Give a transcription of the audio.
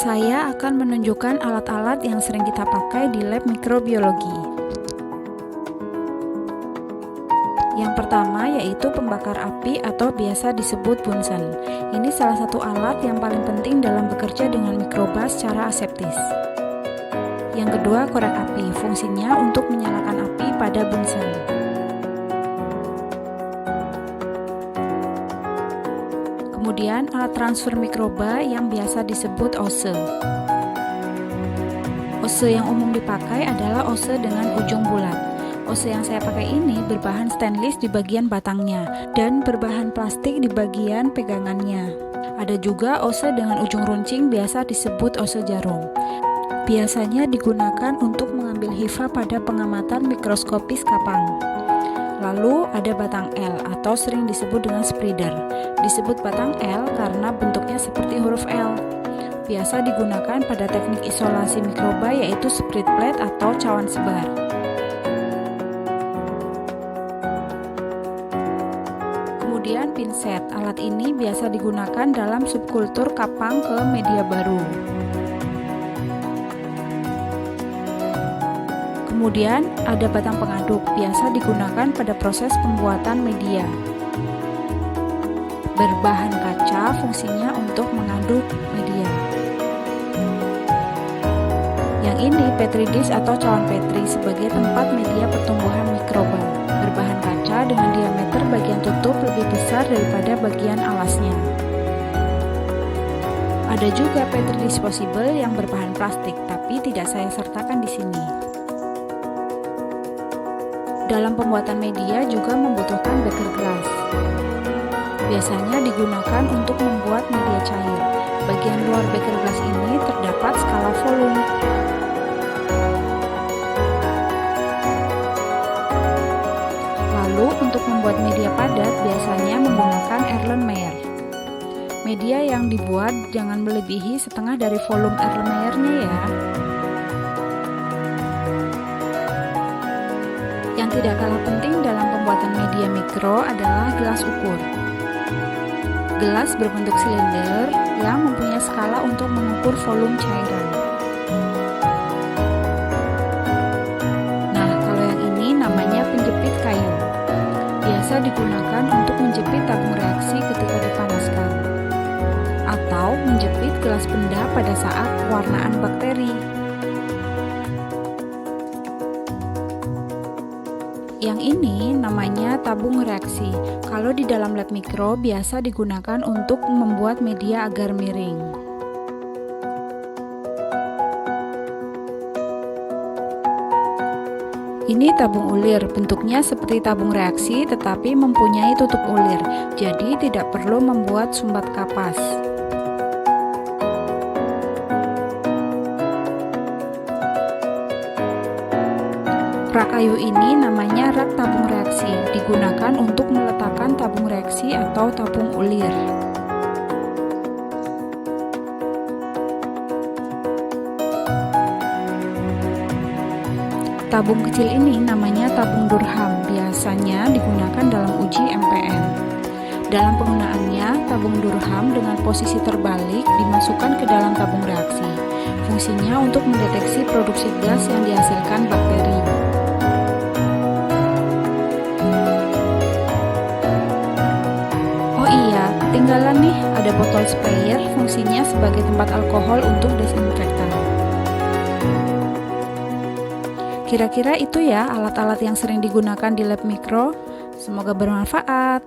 Saya akan menunjukkan alat-alat yang sering kita pakai di lab mikrobiologi. Yang pertama yaitu pembakar api atau biasa disebut Bunsen. Ini salah satu alat yang paling penting dalam bekerja dengan mikroba secara aseptis. Yang kedua, korek api. Fungsinya untuk menyalakan api pada Bunsen. Kemudian alat transfer mikroba yang biasa disebut ose. Ose yang umum dipakai adalah ose dengan ujung bulat. Ose yang saya pakai ini berbahan stainless di bagian batangnya dan berbahan plastik di bagian pegangannya. Ada juga ose dengan ujung runcing biasa disebut ose jarum. Biasanya digunakan untuk mengambil hifa pada pengamatan mikroskopis kapang. Lalu ada batang L atau sering disebut dengan spreader. Disebut batang L karena bentuknya seperti huruf L. Biasa digunakan pada teknik isolasi mikroba yaitu spread plate atau cawan sebar. Kemudian pinset. Alat ini biasa digunakan dalam subkultur kapang ke media baru. Kemudian ada batang pengaduk, biasa digunakan pada proses pembuatan media. Berbahan kaca, fungsinya untuk mengaduk media. Yang ini Petri dish atau cawan Petri sebagai tempat media pertumbuhan mikroba. Berbahan kaca dengan diameter bagian tutup lebih besar daripada bagian alasnya. Ada juga Petri disposable yang berbahan plastik, tapi tidak saya sertakan di sini. Dalam pembuatan media juga membutuhkan beker glass. Biasanya digunakan untuk membuat media cair. Bagian luar beker glass ini terdapat skala volume. Lalu untuk membuat media padat biasanya menggunakan Erlenmeyer. Media yang dibuat jangan melebihi setengah dari volume Erlenmeyer-nya ya. Yang tidak kalah penting dalam pembuatan media mikro adalah gelas ukur. Gelas berbentuk silinder yang mempunyai skala untuk mengukur volume cairan. Nah, kalau yang ini namanya penjepit kayu. Biasa digunakan untuk menjepit tabung reaksi ketika dipanaskan, atau menjepit gelas benda pada saat pewarnaan bakteri. Yang ini namanya tabung reaksi. Kalau di dalam lab mikro biasa digunakan untuk membuat media agar miring. Ini tabung ulir, bentuknya seperti tabung reaksi tetapi mempunyai tutup ulir, jadi tidak perlu membuat sumbat kapas. Rak kayu ini namanya rak tabung reaksi, digunakan untuk meletakkan tabung reaksi atau tabung ulir. Tabung kecil ini namanya tabung Durham, biasanya digunakan dalam uji MPN. Dalam penggunaannya, tabung Durham dengan posisi terbalik dimasukkan ke dalam tabung reaksi. Fungsinya untuk mendeteksi produksi gas yang dihasilkan bakteri. Ketinggalan nih, ada botol sprayer, fungsinya sebagai tempat alkohol untuk desinfektan. Kira-kira itu ya alat-alat yang sering digunakan di lab mikro. Semoga bermanfaat.